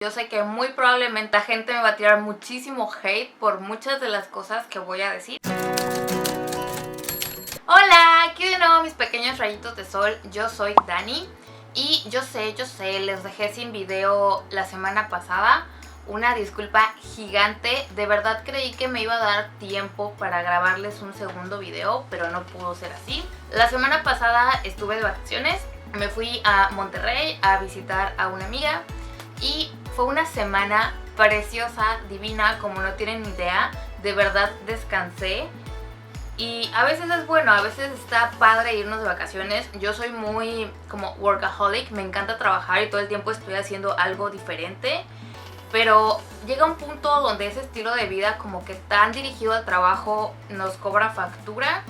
Yo sé que muy probablemente la gente me va a tirar muchísimo hate por muchas de las cosas que voy a decir. Hola, aquí de nuevo mis pequeños rayitos de sol, yo soy Dani. Y yo sé, les dejé sin video la semana pasada. Una disculpa gigante, de verdad creí que me iba a dar tiempo para grabarles un segundo video, pero no pudo ser así. La semana pasada estuve de vacaciones, me fui a Monterrey a visitar a una amiga y fue una semana preciosa, divina, como no tienen ni idea. De verdad descansé. Y a veces es bueno, a veces está padre irnos de vacaciones. Yo soy muy como workaholic, me encanta trabajar y todo el tiempo estoy haciendo algo diferente. Pero llega un punto donde ese estilo de vida como que tan dirigido al trabajo nos cobra factura.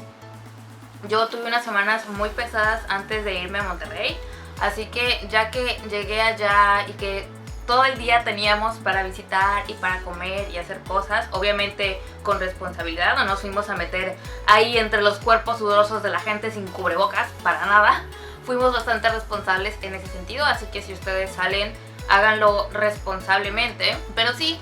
Yo tuve unas semanas muy pesadas antes de irme a Monterrey. Así que ya que llegué allá y que todo el día teníamos para visitar y para comer y hacer cosas, obviamente con responsabilidad, no nos fuimos a meter ahí entre los cuerpos sudorosos de la gente sin cubrebocas, para nada. Fuimos bastante responsables en ese sentido, así que si ustedes salen, háganlo responsablemente. Pero sí,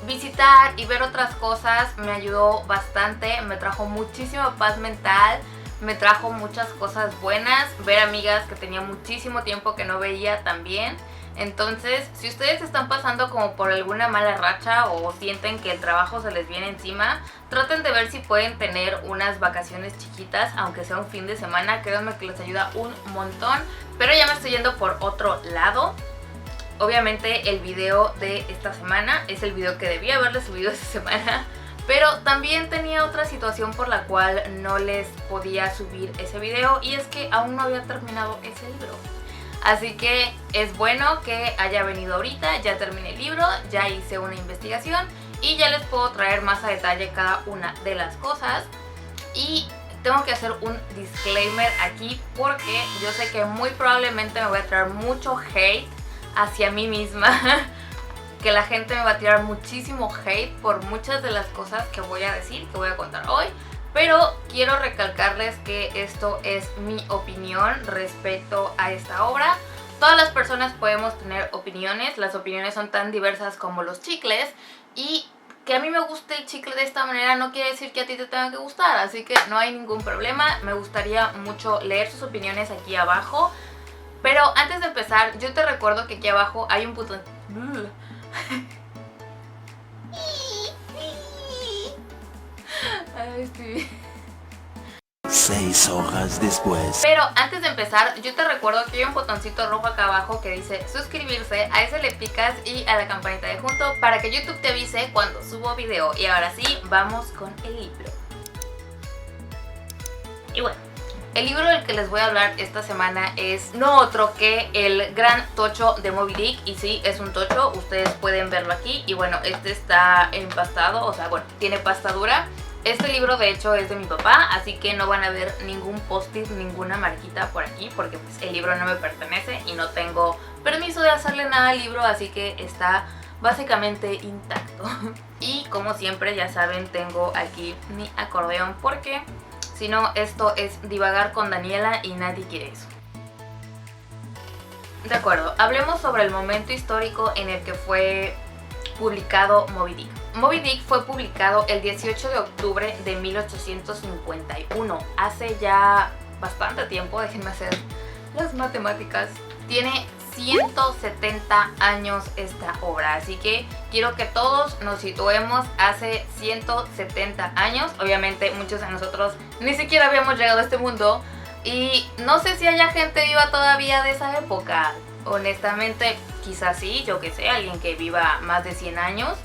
visitar y ver otras cosas me ayudó bastante, me trajo muchísima paz mental, me trajo muchas cosas buenas, ver amigas que tenía muchísimo tiempo que no veía también. Entonces, si ustedes están pasando como por alguna mala racha o sienten que el trabajo se les viene encima, traten de ver si pueden tener unas vacaciones chiquitas, aunque sea un fin de semana. Créanme que les ayuda un montón. Pero ya me estoy yendo por otro lado. Obviamente el video de esta semana es el video que debía haberles subido esta semana, pero también tenía otra situación por la cual no les podía subir ese video, y es que aún no había terminado ese libro. Así que es bueno que haya venido ahorita, ya terminé el libro, ya hice una investigación y ya les puedo traer más a detalle cada una de las cosas. Y tengo que hacer un disclaimer aquí porque yo sé que muy probablemente me voy a traer mucho hate hacia mí misma. Que la gente me va a tirar muchísimo hate por muchas de las cosas que voy a decir, que voy a contar hoy. Pero quiero recalcarles que esto es mi opinión respecto a esta obra. Todas las personas podemos tener opiniones, las opiniones son tan diversas como los chicles. Y que a mí me guste el chicle de esta manera no quiere decir que a ti te tenga que gustar, así que no hay ningún problema. Me gustaría mucho leer sus opiniones aquí abajo. Pero antes de empezar, yo te recuerdo que aquí abajo hay un botón... Ay, sí. 6 horas después. Pero antes de empezar, yo te recuerdo que hay un botoncito rojo acá abajo que dice suscribirse. A ese le picas y a la campanita de junto para que YouTube te avise cuando subo video. Y ahora sí, vamos con el libro. Y bueno, el libro del que les voy a hablar esta semana es no otro que El Gran Tocho de Moby Dick. Y sí, es un tocho, ustedes pueden verlo aquí. Y bueno, este está empastado, o sea, bueno, tiene pastadura. Este libro de hecho es de mi papá, así que no van a ver ningún post-it, ninguna marquita por aquí, porque pues el libro no me pertenece y no tengo permiso de hacerle nada al libro, así que está básicamente intacto. Y como siempre, ya saben, tengo aquí mi acordeón porque si no, esto es divagar con Daniela y nadie quiere eso. De acuerdo, hablemos sobre el momento histórico en el que fue publicado Moby Dick. Moby Dick fue publicado el 18 de octubre de 1851. Hace ya bastante tiempo, déjenme hacer las matemáticas. Tiene 170 años esta obra, así que quiero que todos nos situemos hace 170 años. Obviamente muchos de nosotros ni siquiera habíamos llegado a este mundo y no sé si haya gente viva todavía de esa época. Honestamente, quizás sí, yo que sé, alguien que viva más de 100 años.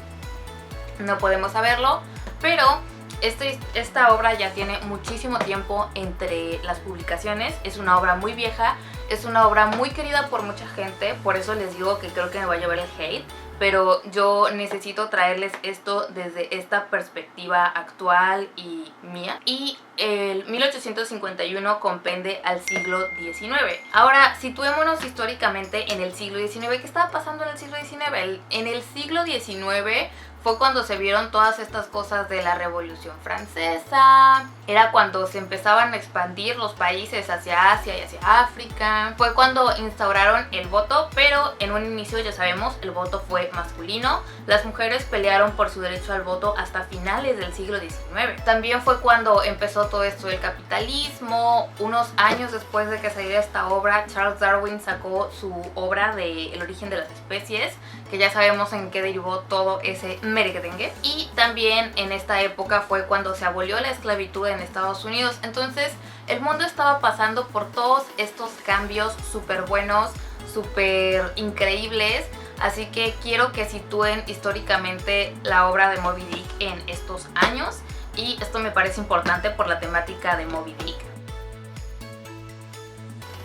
No podemos saberlo, pero esta obra ya tiene muchísimo tiempo entre las publicaciones. Es una obra muy vieja, es una obra muy querida por mucha gente, por eso les digo que creo que me va a llevar el hate. Pero yo necesito traerles esto desde esta perspectiva actual y mía. Y el 1851 compende al siglo XIX. Ahora, situémonos históricamente en el siglo XIX. ¿Qué estaba pasando en el siglo XIX? En el siglo XIX fue cuando se vieron todas estas cosas de la Revolución Francesa, era cuando se empezaban a expandir los países hacia Asia y hacia África, fue cuando instauraron el voto, pero en un inicio, ya sabemos, el voto fue masculino, las mujeres pelearon por su derecho al voto hasta finales del siglo XIX. También fue cuando empezó todo esto del capitalismo. Unos años después de que saliera esta obra, Charles Darwin sacó su obra de El origen de las especies, que ya sabemos en qué derivó todo ese merequetengue. Y también en esta época fue cuando se abolió la esclavitud en Estados Unidos. Entonces el mundo estaba pasando por todos estos cambios súper buenos, súper increíbles. Así que quiero que sitúen históricamente la obra de Moby Dick en estos años. Y esto me parece importante por la temática de Moby Dick.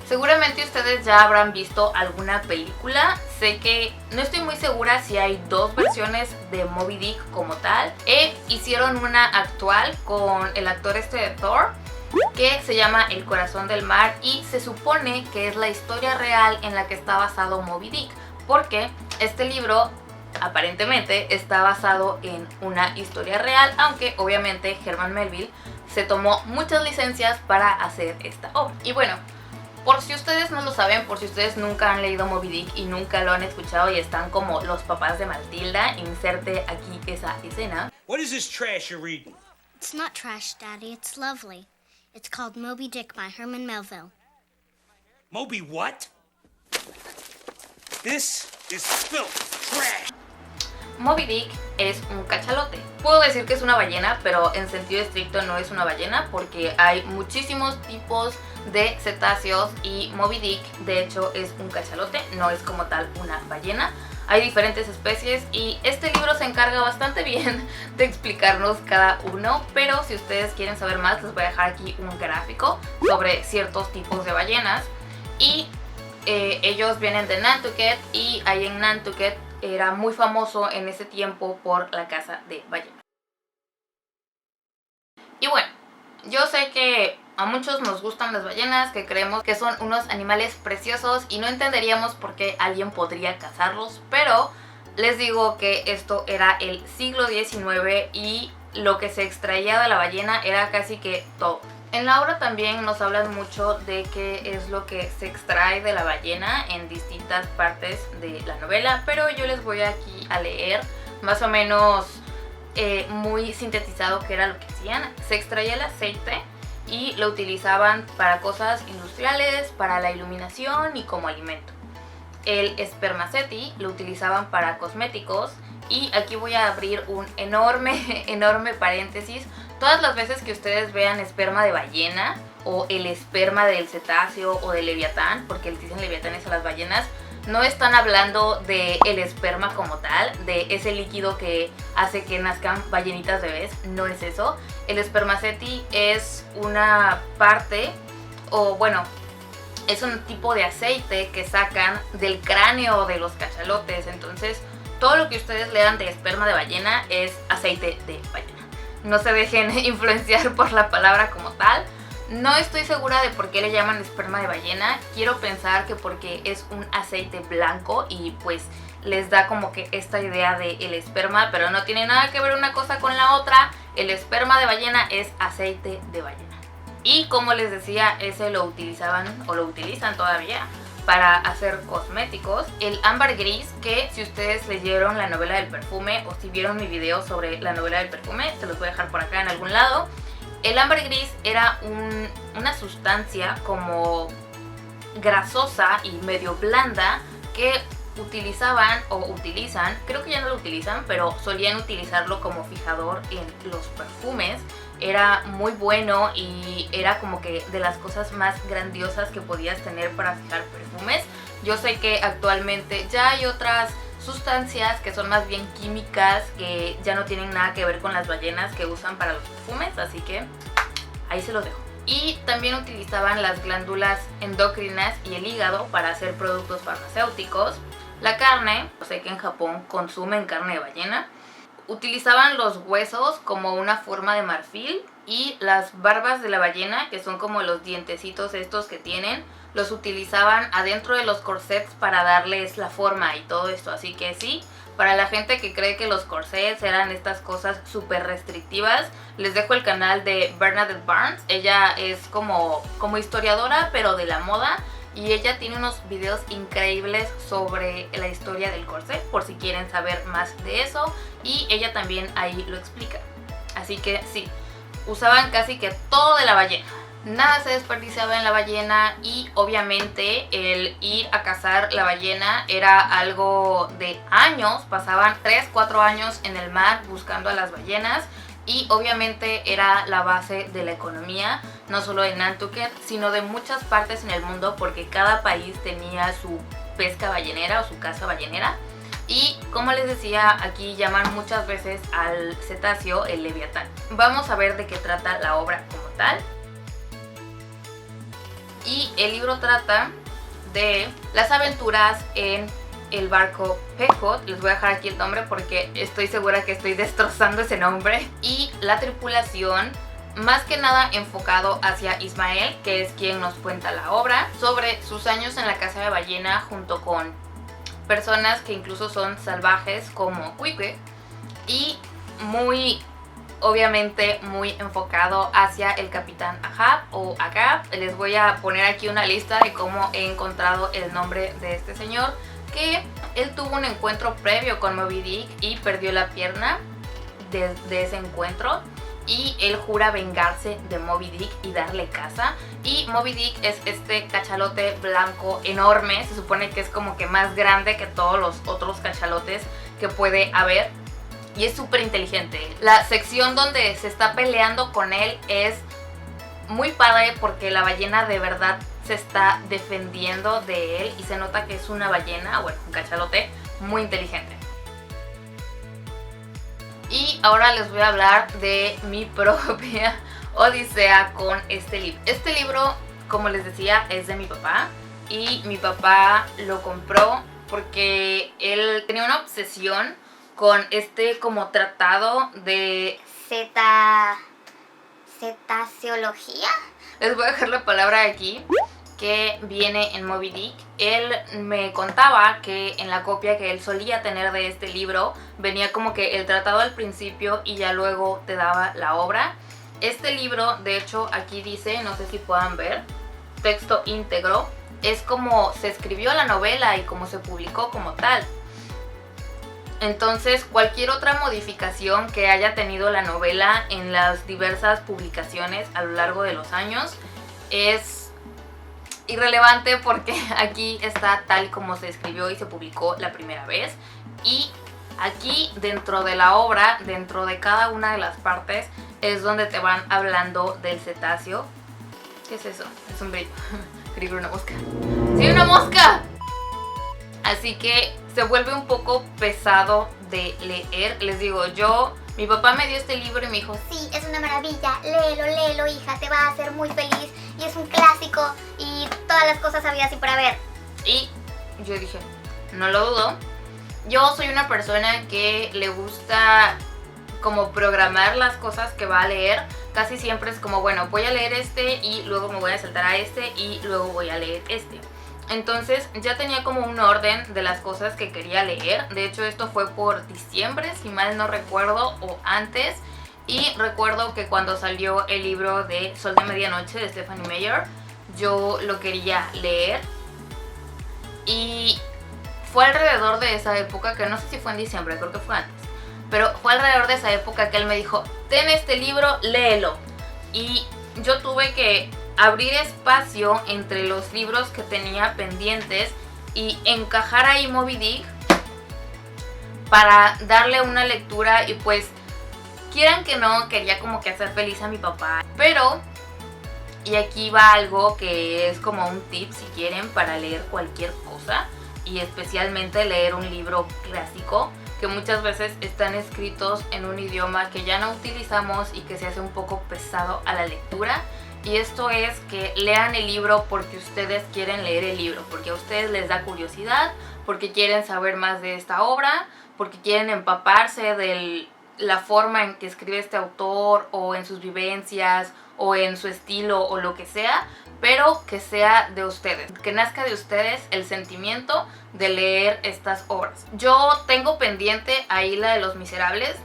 Seguramente ustedes ya habrán visto alguna película. Sé que no estoy muy segura si hay dos versiones de Moby Dick como tal. Hicieron una actual con el actor de Thor, que se llama El corazón del mar, y se supone que es la historia real en la que está basado Moby Dick, porque este libro aparentemente está basado en una historia real, aunque obviamente Herman Melville se tomó muchas licencias para hacer esta obra. Y bueno, por si ustedes no lo saben, por si ustedes nunca han leído Moby Dick y nunca lo han escuchado y están como los papás de Matilda, inserte aquí esa escena. What is this trash you're reading? It's not trash, Daddy. It's lovely. It's called Moby Dick by Herman Melville. Moby what? This is filth, trash. Moby Dick es un cachalote. Puedo decir que es una ballena, pero en sentido estricto no es una ballena porque hay muchísimos tipos de cetáceos y Moby Dick de hecho es un cachalote, no es como tal una ballena. Hay diferentes especies y este libro se encarga bastante bien de explicarnos cada uno, pero si ustedes quieren saber más les voy a dejar aquí un gráfico sobre ciertos tipos de ballenas. Y ellos vienen de Nantucket, y ahí en Nantucket era muy famoso en ese tiempo por la caza de ballenas. Y bueno, yo sé que a muchos nos gustan las ballenas, que creemos que son unos animales preciosos y no entenderíamos por qué alguien podría cazarlos, pero les digo que esto era el siglo XIX y lo que se extraía de la ballena era casi que todo. En la obra también nos hablan mucho de qué es lo que se extrae de la ballena en distintas partes de la novela, pero yo les voy aquí a leer más o menos muy sintetizado qué era lo que hacían. Se extraía el aceite y lo utilizaban para cosas industriales, para la iluminación y como alimento. El spermaceti lo utilizaban para cosméticos, y aquí voy a abrir un enorme paréntesis. Todas las veces que ustedes vean esperma de ballena o el esperma del cetáceo o del leviatán, porque les dicen leviatanes a las ballenas, no están hablando del esperma como tal, de ese líquido que hace que nazcan ballenitas bebés, no es eso. El spermaceti es una parte, o bueno, es un tipo de aceite que sacan del cráneo de los cachalotes. Entonces todo lo que ustedes lean de esperma de ballena es aceite de ballena. No se dejen influenciar por la palabra como tal. No estoy segura de por qué le llaman esperma de ballena. Quiero pensar que porque es un aceite blanco y pues les da como que esta idea de el esperma, pero no tiene nada que ver una cosa con la otra. El esperma de ballena es aceite de ballena. Y como les decía, ese lo utilizaban o lo utilizan todavía para hacer cosméticos. El ámbar gris, que si ustedes leyeron la novela del perfume o si vieron mi video sobre la novela del perfume, se los voy a dejar por acá en algún lado. El ámbar gris era una sustancia como grasosa y medio blanda que utilizaban o utilizan, creo que ya no lo utilizan, pero solían utilizarlo como fijador en los perfumes. Era muy bueno y era como que de las cosas más grandiosas que podías tener para fijar perfumes. Yo sé que actualmente ya hay otras sustancias que son más bien químicas, que ya no tienen nada que ver con las ballenas que usan para los perfumes, así que ahí se los dejo. Y también utilizaban las glándulas endocrinas y el hígado para hacer productos farmacéuticos. La carne, sé que en Japón consumen carne de ballena. Utilizaban los huesos como una forma de marfil, y las barbas de la ballena, que son como los dientecitos estos que tienen, los utilizaban adentro de los corsets para darles la forma y todo esto. Así que sí, Para la gente que cree que los corsets eran estas cosas súper restrictivas, les dejo el canal de Bernadette Barnes. Ella es como historiadora, pero de la moda. Y ella tiene unos videos increíbles sobre la historia del corset, por si quieren saber más de eso. Y ella también ahí lo explica. Así que sí, usaban casi que todo de la ballena. Nada se desperdiciaba en la ballena y obviamente el ir a cazar la ballena era algo de años. Pasaban 3-4 años en el mar buscando a las ballenas y obviamente era la base de la economía, no solo de Nantucket, sino de muchas partes en el mundo, porque cada país tenía su pesca ballenera o su caza ballenera. Y como les decía, aquí llaman muchas veces al cetáceo el leviatán. Vamos a ver de qué trata la obra como tal. Y el libro trata de las aventuras en el barco Pequot. Les voy a dejar aquí el nombre porque estoy segura que estoy destrozando ese nombre. Y la tripulación, más que nada enfocado hacia Ismael, que es quien nos cuenta la obra, sobre sus años en la caza de ballena junto con personas que incluso son salvajes como Quique. Y obviamente muy enfocado hacia el capitán Ahab o Agab. Les voy a poner aquí una lista de cómo he encontrado el nombre de este señor, que él tuvo un encuentro previo con Moby Dick y perdió la pierna de ese encuentro, y él jura vengarse de Moby Dick y darle caza. Y Moby Dick es este cachalote blanco enorme, se supone que es como que más grande que todos los otros cachalotes que puede haber. Y es súper inteligente. La sección donde se está peleando con él es muy padre porque la ballena de verdad se está defendiendo de él y se nota que es una ballena, bueno, un cachalote muy inteligente. Y ahora les voy a hablar de mi propia odisea con este libro. Este libro, como les decía, es de mi papá y mi papá lo compró porque él tenía una obsesión con este como tratado de ¿Cetaceología? Les voy a dejar la palabra aquí, que viene en Moby Dick. Él me contaba que en la copia que él solía tener de este libro venía como que el tratado al principio y ya luego te daba la obra. Este libro, de hecho, aquí dice, no sé si puedan ver, texto íntegro, es como se escribió la novela y como se publicó como tal. Entonces, cualquier otra modificación que haya tenido la novela en las diversas publicaciones a lo largo de los años es irrelevante porque aquí está tal como se escribió y se publicó la primera vez. Y aquí dentro de la obra, dentro de cada una de las partes, es donde te van hablando del cetáceo. ¿Qué es eso? Es un brillo. Creí que era una mosca. ¡Sí, una mosca! Así que se vuelve un poco pesado de leer. Les digo, mi papá me dio este libro y me dijo, Sí, es una maravilla. Léelo, hija. Te va a hacer muy feliz. Y es un clásico. Y todas las cosas habidas y por haber. y yo dije, no lo dudo. Yo soy una persona que le gusta como programar las cosas que va a leer. Casi siempre es como, bueno, voy a leer este y luego me voy a saltar a este y luego voy a leer este. Entonces ya tenía como un orden de las cosas que quería leer. De hecho, esto fue por diciembre, si mal no recuerdo, o antes. Y recuerdo que cuando salió el libro de Sol de Medianoche de Stephanie Meyer, yo lo quería leer. Y fue alrededor de esa época, que no sé si fue en diciembre, creo que fue antes, pero fue alrededor de esa época que él me dijo, ten este libro, léelo. Y yo tuve que abrir espacio entre los libros que tenía pendientes y encajar ahí Moby Dick para darle una lectura. Y pues, quieran que no, quería como que hacer feliz a mi papá. Pero, y aquí va algo que es como un tip si quieren para leer cualquier cosa, y especialmente leer un libro clásico, que muchas veces están escritos en un idioma que ya no utilizamos y que se hace un poco pesado a la lectura. Y esto es que lean el libro porque ustedes quieren leer el libro, porque a ustedes les da curiosidad, porque quieren saber más de esta obra, porque quieren empaparse de la forma en que escribe este autor, o en sus vivencias, o en su estilo o lo que sea, pero que sea de ustedes, que nazca de ustedes el sentimiento de leer estas obras. Yo tengo pendiente ahí la de Los Miserables,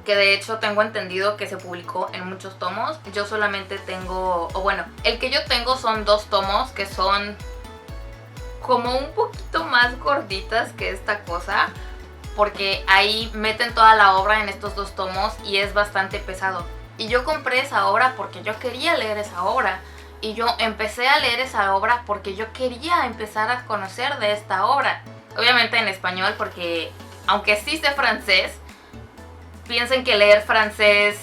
que de hecho tengo entendido que se publicó en muchos tomos. Yo solamente tengo, o bueno, el que yo tengo son 2 tomos que son como un poquito más gorditas que esta cosa, porque ahí meten toda la obra en estos 2 tomos y es bastante pesado. Y yo compré esa obra porque yo quería leer esa obra. Y yo empecé a leer esa obra porque yo quería empezar a conocer de esta obra. Obviamente en español, porque aunque sí sé francés, piensen que leer francés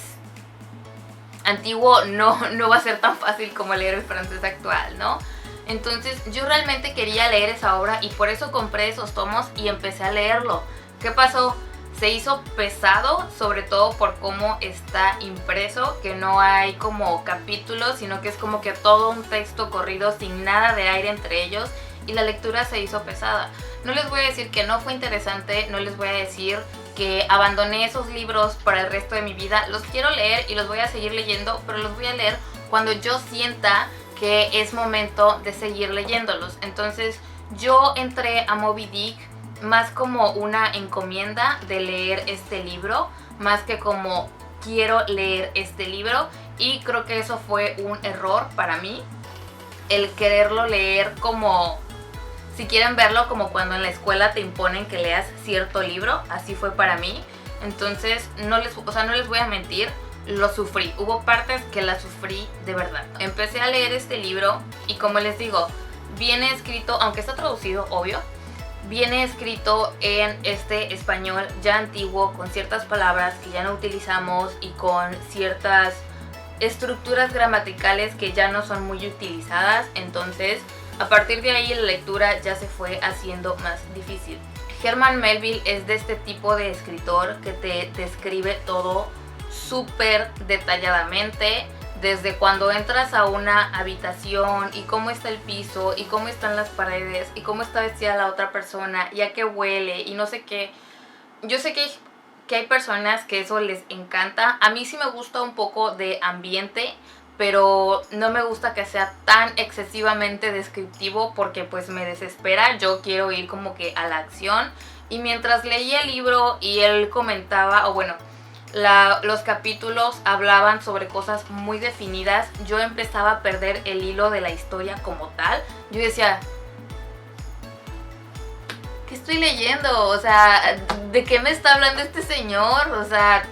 antiguo no va a ser tan fácil como leer el francés actual, ¿no? Entonces yo realmente quería leer esa obra y por eso compré esos tomos y empecé a leerlo. ¿Qué pasó? Se hizo pesado, sobre todo por cómo está impreso, que no hay como capítulos, sino que es como que todo un texto corrido sin nada de aire entre ellos, y la lectura se hizo pesada. No les voy a decir que no fue interesante, no les voy a decir que abandoné esos libros para el resto de mi vida. Los quiero leer y los voy a seguir leyendo, pero los voy a leer cuando yo sienta que es momento de seguir leyéndolos. Entonces yo entré a Moby Dick más como una encomienda de leer este libro, más que como quiero leer este libro, y creo que eso fue un error para mí, el quererlo leer como, si quieren verlo, como cuando en la escuela te imponen que leas cierto libro. Así fue para mí. Entonces no les voy a mentir, lo sufrí, hubo partes que la sufrí de verdad. Empecé a leer este libro y, como les digo, viene escrito, aunque está traducido, obvio, viene escrito en este español ya antiguo, con ciertas palabras que ya no utilizamos y con ciertas estructuras gramaticales que ya no son muy utilizadas. Entonces a partir de ahí la lectura ya se fue haciendo más difícil. Herman Melville es de este tipo de escritor que te describe todo súper detalladamente, desde cuando entras a una habitación y cómo está el piso y cómo están las paredes y cómo está vestida la otra persona y a qué huele y no sé qué. Yo sé que hay personas que eso les encanta. A mí sí me gusta un poco de ambiente, pero no me gusta que sea tan excesivamente descriptivo porque pues me desespera. Yo quiero ir como que a la acción. Y mientras leía el libro y él comentaba, o bueno, los capítulos hablaban sobre cosas muy definidas, yo empezaba a perder el hilo de la historia como tal. Yo decía, ¿qué estoy leyendo? O sea, ¿de qué me está hablando este señor? O sea,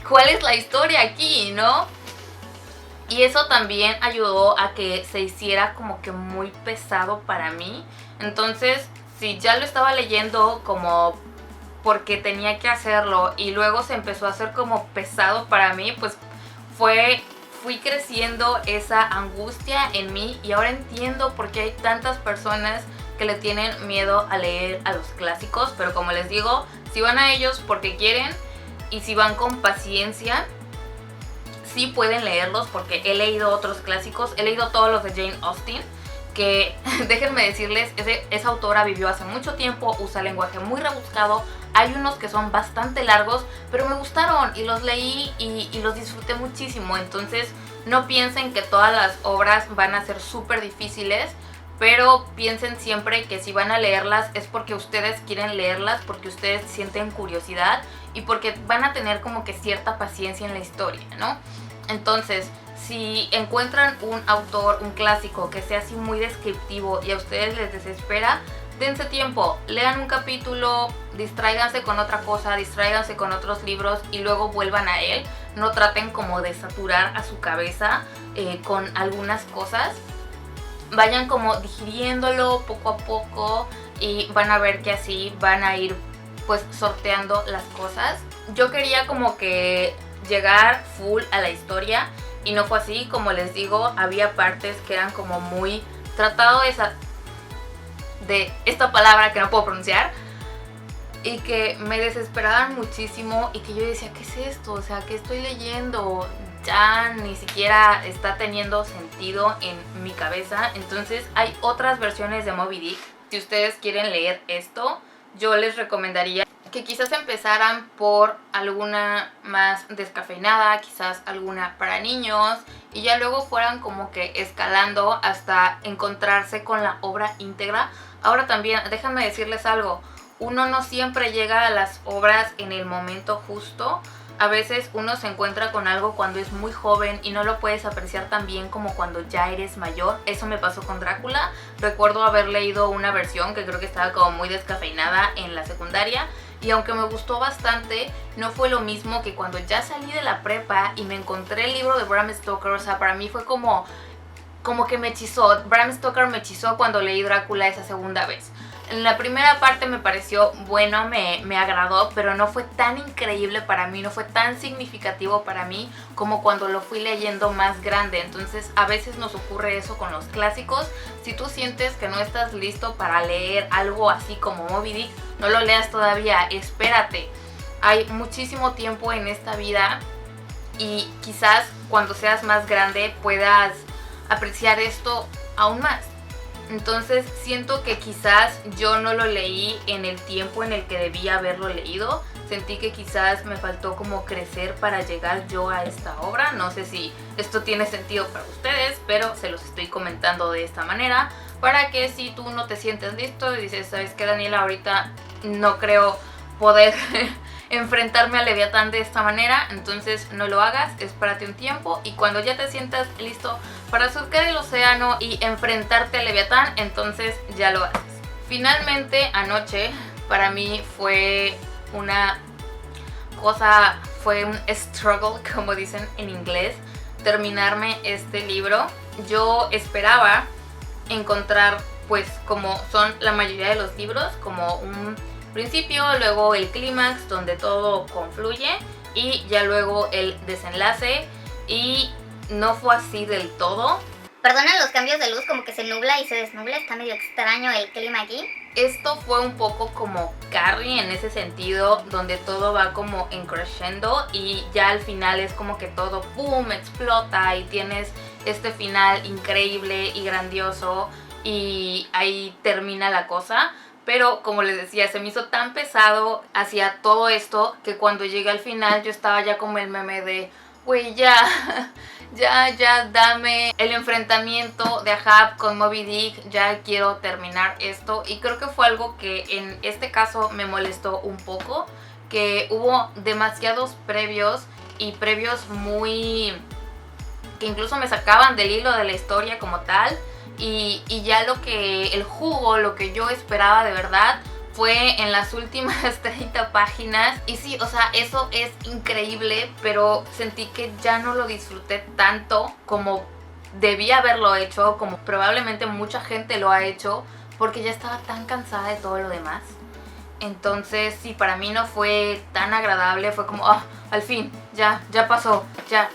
¿cuál es la historia aquí, no? Y eso también ayudó a que se hiciera como que muy pesado para mí. Entonces, si ya lo estaba leyendo como porque tenía que hacerlo y luego se empezó a hacer como pesado para mí, pues fui creciendo esa angustia en mí, y ahora entiendo por qué hay tantas personas que le tienen miedo a leer a los clásicos. Pero como les digo, si van a ellos porque quieren y si van con paciencia, sí pueden leerlos, porque he leído otros clásicos, he leído todos los de Jane Austen, que déjenme decirles, esa autora vivió hace mucho tiempo, usa lenguaje muy rebuscado. Hay unos que son bastante largos, pero me gustaron y los leí y los disfruté muchísimo. Entonces no piensen que todas las obras van a ser súper difíciles, pero piensen siempre que si van a leerlas es porque ustedes quieren leerlas, porque ustedes sienten curiosidad y porque van a tener como que cierta paciencia en la historia, ¿no? Entonces, si encuentran un autor, un clásico que sea así muy descriptivo y a ustedes les desespera, dense tiempo, lean un capítulo, distráiganse con otra cosa, distráiganse con otros libros y luego vuelvan a él. No traten como de saturar a su cabeza con algunas cosas. Vayan como digiriéndolo poco a poco y van a ver que así van a ir pues sorteando las cosas. Yo quería como que llegar full a la historia y no fue así. Como les digo, había partes que eran como muy tratado de esta palabra que no puedo pronunciar y que me desesperaban muchísimo y que yo decía, ¿qué es esto? O sea, ¿qué estoy leyendo? Ya ni siquiera está teniendo sentido en mi cabeza. Entonces hay otras versiones de Moby Dick. Si ustedes quieren leer esto, yo les recomendaría que quizás empezaran por alguna más descafeinada, quizás alguna para niños, y ya luego fueran como que escalando hasta encontrarse con la obra íntegra. Ahora también, déjenme decirles algo, uno no siempre llega a las obras en el momento justo. A veces uno se encuentra con algo cuando es muy joven y no lo puedes apreciar tan bien como cuando ya eres mayor. Eso me pasó con Drácula. Recuerdo haber leído una versión que creo que estaba como muy descafeinada en la secundaria, y aunque me gustó bastante, no fue lo mismo que cuando ya salí de la prepa y me encontré el libro de Bram Stoker. O sea, para mí fue como que me hechizó. Bram Stoker me hechizó cuando leí Drácula esa segunda vez. En la primera parte me pareció bueno, me agradó, pero no fue tan increíble para mí, no fue tan significativo para mí como cuando lo fui leyendo más grande. Entonces a veces nos ocurre eso con los clásicos. Si tú sientes que no estás listo para leer algo así como Moby Dick, no lo leas todavía, espérate. Hay muchísimo tiempo en esta vida y quizás cuando seas más grande puedas apreciar esto aún más. Entonces siento que quizás yo no lo leí en el tiempo en el que debía haberlo leído. Sentí que quizás me faltó como crecer para llegar yo a esta obra. No sé si esto tiene sentido para ustedes, pero se los estoy comentando de esta manera para que si tú no te sientes listo y dices, ¿sabes qué, Daniela? Ahorita no creo poder enfrentarme a Leviatán de esta manera, entonces no lo hagas, espérate un tiempo y cuando ya te sientas listo para surcar el océano y enfrentarte a Leviatán, entonces ya lo haces. Finalmente anoche para mí fue una cosa, fue un struggle, como dicen en inglés, terminarme este libro. Yo esperaba encontrar, pues como son la mayoría de los libros, como un principio, luego el clímax donde todo confluye y ya luego el desenlace, y no fue así del todo. Perdonen los cambios de luz, como que se nubla y se desnubla, está medio extraño el clima aquí. Esto fue un poco como Carrie en ese sentido, donde todo va como en crescendo y ya al final es como que todo ¡pum!, explota y tienes este final increíble y grandioso y ahí termina la cosa. Pero como les decía, se me hizo tan pesado hacia todo esto que cuando llegué al final yo estaba ya como el meme de güey, ya dame el enfrentamiento de Ahab con Moby Dick, ya quiero terminar esto. Y creo que fue algo que en este caso me molestó un poco, que hubo demasiados previos y previos muy que incluso me sacaban del hilo de la historia como tal. Y ya el jugo, lo que yo esperaba de verdad fue en las últimas 30 páginas. Y sí, o sea, eso es increíble, pero sentí que ya no lo disfruté tanto como debía haberlo hecho, como probablemente mucha gente lo ha hecho, porque ya estaba tan cansada de todo lo demás. Entonces sí, para mí no fue tan agradable, fue como, al fin, ya pasó, ya.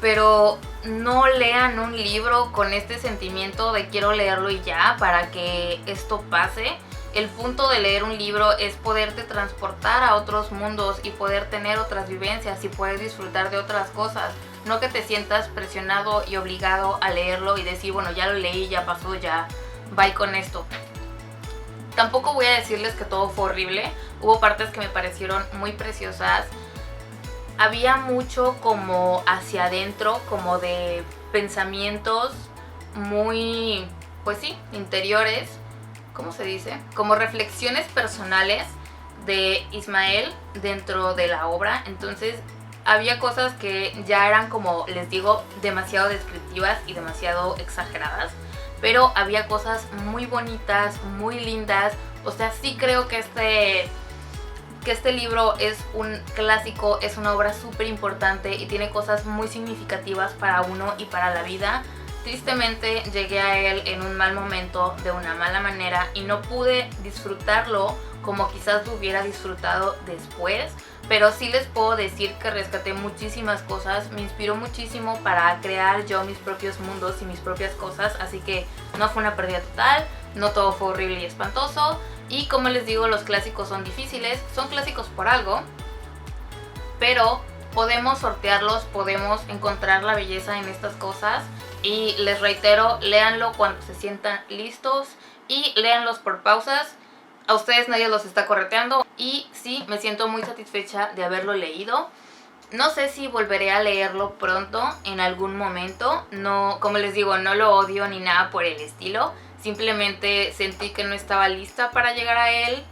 Pero no lean un libro con este sentimiento de quiero leerlo y ya para que esto pase. El punto de leer un libro es poderte transportar a otros mundos y poder tener otras vivencias y poder disfrutar de otras cosas. No que te sientas presionado y obligado a leerlo y decir, bueno, ya lo leí, ya pasó, ya, bye con esto. Tampoco voy a decirles que todo fue horrible. Hubo partes que me parecieron muy preciosas. Había mucho como hacia adentro, como de pensamientos muy, pues sí, interiores, ¿cómo se dice? Como reflexiones personales de Ismael dentro de la obra. Entonces había cosas que ya eran, como les digo, demasiado descriptivas y demasiado exageradas. Pero había cosas muy bonitas, muy lindas. O sea, sí creo que este libro es un clásico, es una obra súper importante y tiene cosas muy significativas para uno y para la vida. Tristemente llegué a él en un mal momento, de una mala manera, y no pude disfrutarlo como quizás lo hubiera disfrutado después. Pero sí les puedo decir que rescaté muchísimas cosas, me inspiró muchísimo para crear yo mis propios mundos y mis propias cosas. Así que no fue una pérdida total, no todo fue horrible y espantoso. Y como les digo, los clásicos son difíciles, son clásicos por algo, pero podemos sortearlos, podemos encontrar la belleza en estas cosas. Y les reitero, léanlo cuando se sientan listos y léanlos por pausas. a ustedes nadie los está correteando y sí, me siento muy satisfecha de haberlo leído. No sé si volveré a leerlo pronto, en algún momento. No, como les digo, no lo odio ni nada por el estilo. Simplemente sentí que no estaba lista para llegar a él.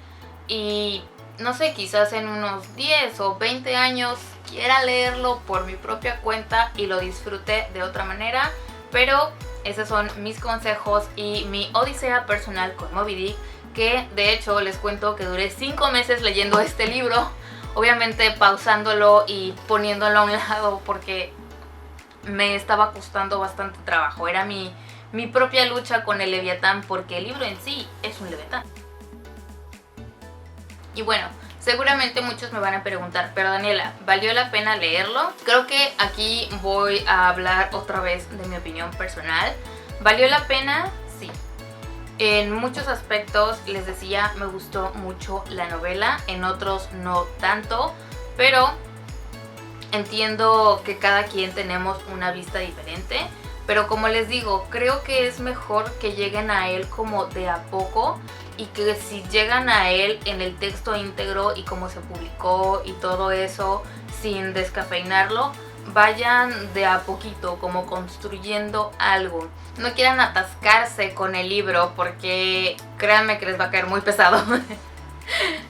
Y no sé, quizás en unos 10 o 20 años quiera leerlo por mi propia cuenta y lo disfrute de otra manera. Pero esos son mis consejos y mi odisea personal con Moby Dick. Que de hecho les cuento que duré 5 meses leyendo este libro. Obviamente pausándolo y poniéndolo a un lado porque me estaba costando bastante trabajo. Era mi propia lucha con el Leviatán porque el libro en sí es un Leviatán. Y bueno, seguramente muchos me van a preguntar, pero Daniela, ¿valió la pena leerlo? Creo que aquí voy a hablar otra vez de mi opinión personal. ¿Valió la pena? Sí. En muchos aspectos, les decía, me gustó mucho la novela, en otros no tanto, pero entiendo que cada quien tenemos una vista diferente. Pero como les digo, creo que es mejor que lleguen a él como de a poco y que si llegan a él en el texto íntegro y cómo se publicó y todo eso sin descafeinarlo, vayan de a poquito como construyendo algo. No quieran atascarse con el libro porque créanme que les va a caer muy pesado.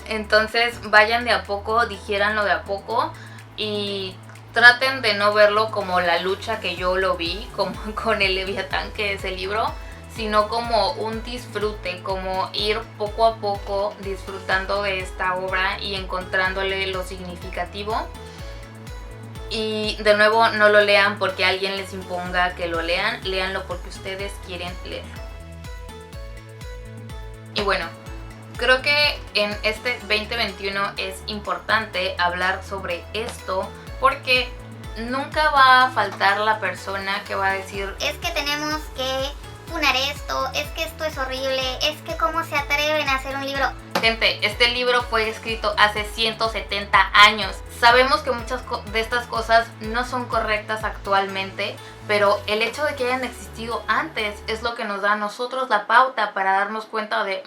Entonces vayan de a poco, digiéranlo de a poco y traten de no verlo como la lucha que yo lo vi, como con el Leviatán que es el libro, sino como un disfrute, como ir poco a poco disfrutando de esta obra y encontrándole lo significativo. Y de nuevo, no lo lean porque alguien les imponga que lo lean, léanlo porque ustedes quieren leerlo. Y bueno, creo que en este 2021 es importante hablar sobre esto porque nunca va a faltar la persona que va a decir: Es que tenemos que funar esto, es que esto es horrible, es que cómo se atreven a hacer un libro. Gente, este libro fue escrito hace 170 años. Sabemos que muchas de estas cosas no son correctas actualmente, pero el hecho de que hayan existido antes es lo que nos da a nosotros la pauta para darnos cuenta de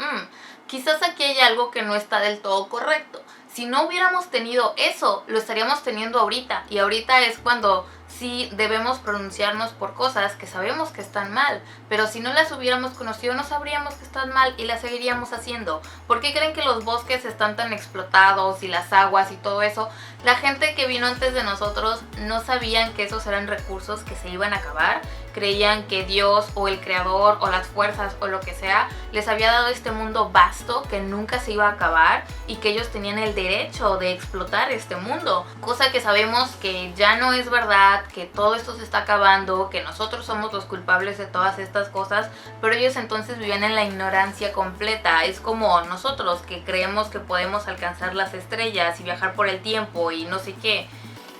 quizás aquí hay algo que no está del todo correcto. Si no hubiéramos tenido eso, lo estaríamos teniendo ahorita. Y ahorita es cuando sí debemos pronunciarnos por cosas que sabemos que están mal. Pero si no las hubiéramos conocido, no sabríamos que están mal y las seguiríamos haciendo. ¿Por qué creen que los bosques están tan explotados y las aguas y todo eso? La gente que vino antes de nosotros no sabían que esos eran recursos que se iban a acabar. Creían que Dios o el creador o las fuerzas o lo que sea les había dado este mundo vasto que nunca se iba a acabar y que ellos tenían el derecho de explotar este mundo. Cosa que sabemos que ya no es verdad, que todo esto se está acabando, que nosotros somos los culpables de todas estas cosas, pero ellos entonces vivían en la ignorancia completa. Es como nosotros que creemos que podemos alcanzar las estrellas y viajar por el tiempo y no sé qué,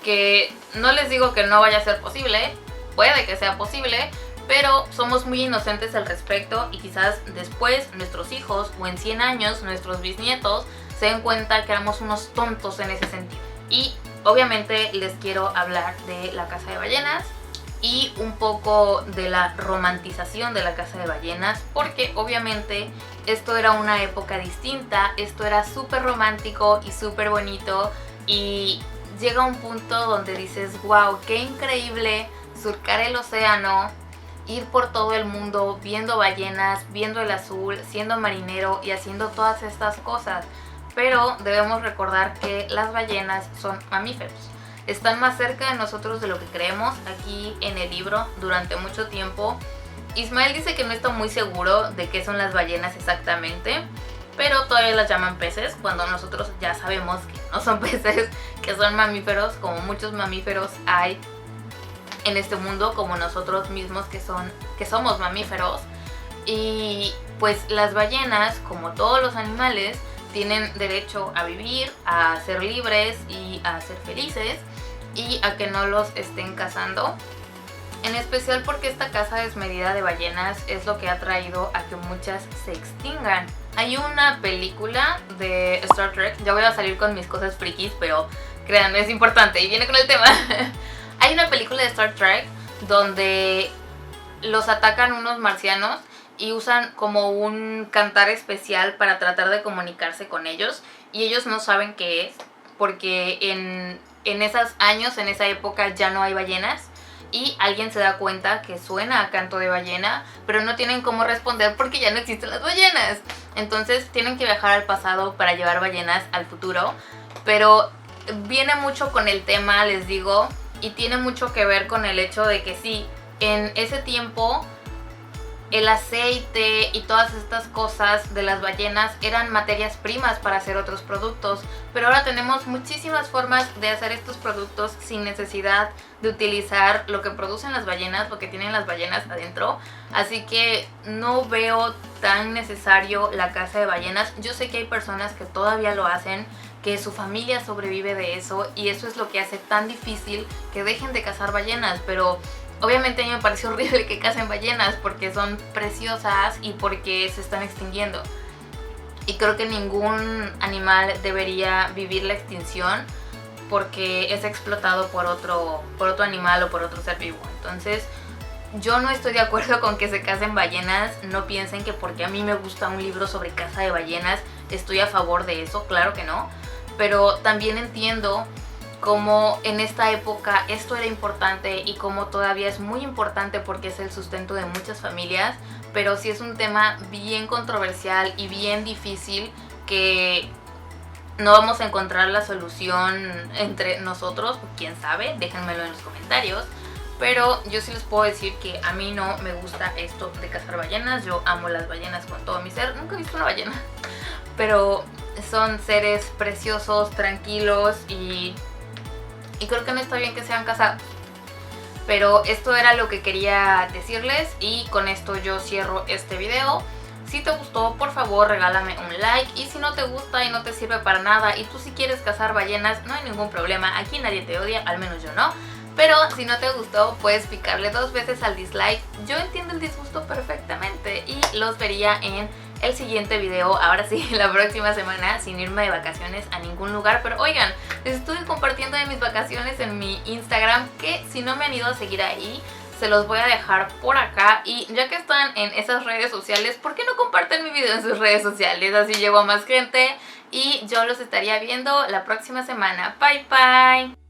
que no les digo que no vaya a ser posible. Puede que sea posible, pero somos muy inocentes al respecto y quizás después nuestros hijos o en 100 años nuestros bisnietos se den cuenta que éramos unos tontos en ese sentido. Y obviamente les quiero hablar de La Casa de Ballenas y un poco de la romantización de La Casa de Ballenas, porque obviamente esto era una época distinta, esto era súper romántico y súper bonito y llega un punto donde dices, wow, qué increíble surcar el océano, ir por todo el mundo viendo ballenas, viendo el azul, siendo marinero y haciendo todas estas cosas. Pero debemos recordar que las ballenas son mamíferos. Están más cerca de nosotros de lo que creemos. Aquí en el libro, durante mucho tiempo, Ismael dice que no está muy seguro de qué son las ballenas exactamente, pero todavía las llaman peces, cuando nosotros ya sabemos que no son peces, que son mamíferos, como muchos mamíferos hay en este mundo, como nosotros mismos que somos mamíferos. Y pues las ballenas, como todos los animales, tienen derecho a vivir, a ser libres y a ser felices y a que no los estén cazando. En especial porque esta caza desmedida de ballenas es lo que ha traído a que muchas se extingan. Hay una película de Star Trek, ya voy a salir con mis cosas frikis, pero créanme, es importante y viene con el tema. Hay una película de Star Trek donde los atacan unos marcianos y usan como un cantar especial para tratar de comunicarse con ellos y ellos no saben qué es porque en esos años, en esa época ya no hay ballenas y alguien se da cuenta que suena a canto de ballena, pero no tienen cómo responder porque ya no existen las ballenas. Entonces tienen que viajar al pasado para llevar ballenas al futuro, pero viene mucho con el tema, les digo, y tiene mucho que ver con el hecho de que sí, en ese tiempo el aceite y todas estas cosas de las ballenas eran materias primas para hacer otros productos, pero ahora tenemos muchísimas formas de hacer estos productos sin necesidad de utilizar lo que producen las ballenas, lo que tienen las ballenas adentro, así que no veo tan necesario la caza de ballenas. Yo sé que hay personas que todavía lo hacen, que su familia sobrevive de eso y eso es lo que hace tan difícil que dejen de cazar ballenas, pero obviamente a mí me parece horrible que cacen ballenas porque son preciosas y porque se están extinguiendo. Y creo que ningún animal debería vivir la extinción porque es explotado por otro animal o por otro ser vivo. Entonces, yo no estoy de acuerdo con que se cacen ballenas. No piensen que porque a mí me gusta un libro sobre caza de ballenas estoy a favor de eso, claro que no. Pero también entiendo cómo en esta época esto era importante y cómo todavía es muy importante porque es el sustento de muchas familias, pero sí es un tema bien controversial y bien difícil que no vamos a encontrar la solución entre nosotros, quién sabe, déjenmelo en los comentarios, pero yo sí les puedo decir que a mí no me gusta esto de cazar ballenas. Yo amo las ballenas con todo mi ser, nunca he visto una ballena, pero son seres preciosos, tranquilos y creo que no está bien que sean cazados. Pero esto era lo que quería decirles y con esto yo cierro este video. Si te gustó, por favor regálame un like, y si no te gusta y no te sirve para nada y tú si quieres cazar ballenas, no hay ningún problema, aquí nadie te odia, al menos yo no. Pero si no te gustó, puedes picarle 2 veces al dislike. Yo entiendo el disgusto perfectamente y los vería en el siguiente video, ahora sí, la próxima semana, sin irme de vacaciones a ningún lugar. Pero oigan, les estuve compartiendo de mis vacaciones en mi Instagram, que si no me han ido a seguir ahí, se los voy a dejar por acá. Y ya que están en esas redes sociales, ¿por qué no comparten mi video en sus redes sociales? Así llevo a más gente y yo los estaría viendo la próxima semana. Bye bye.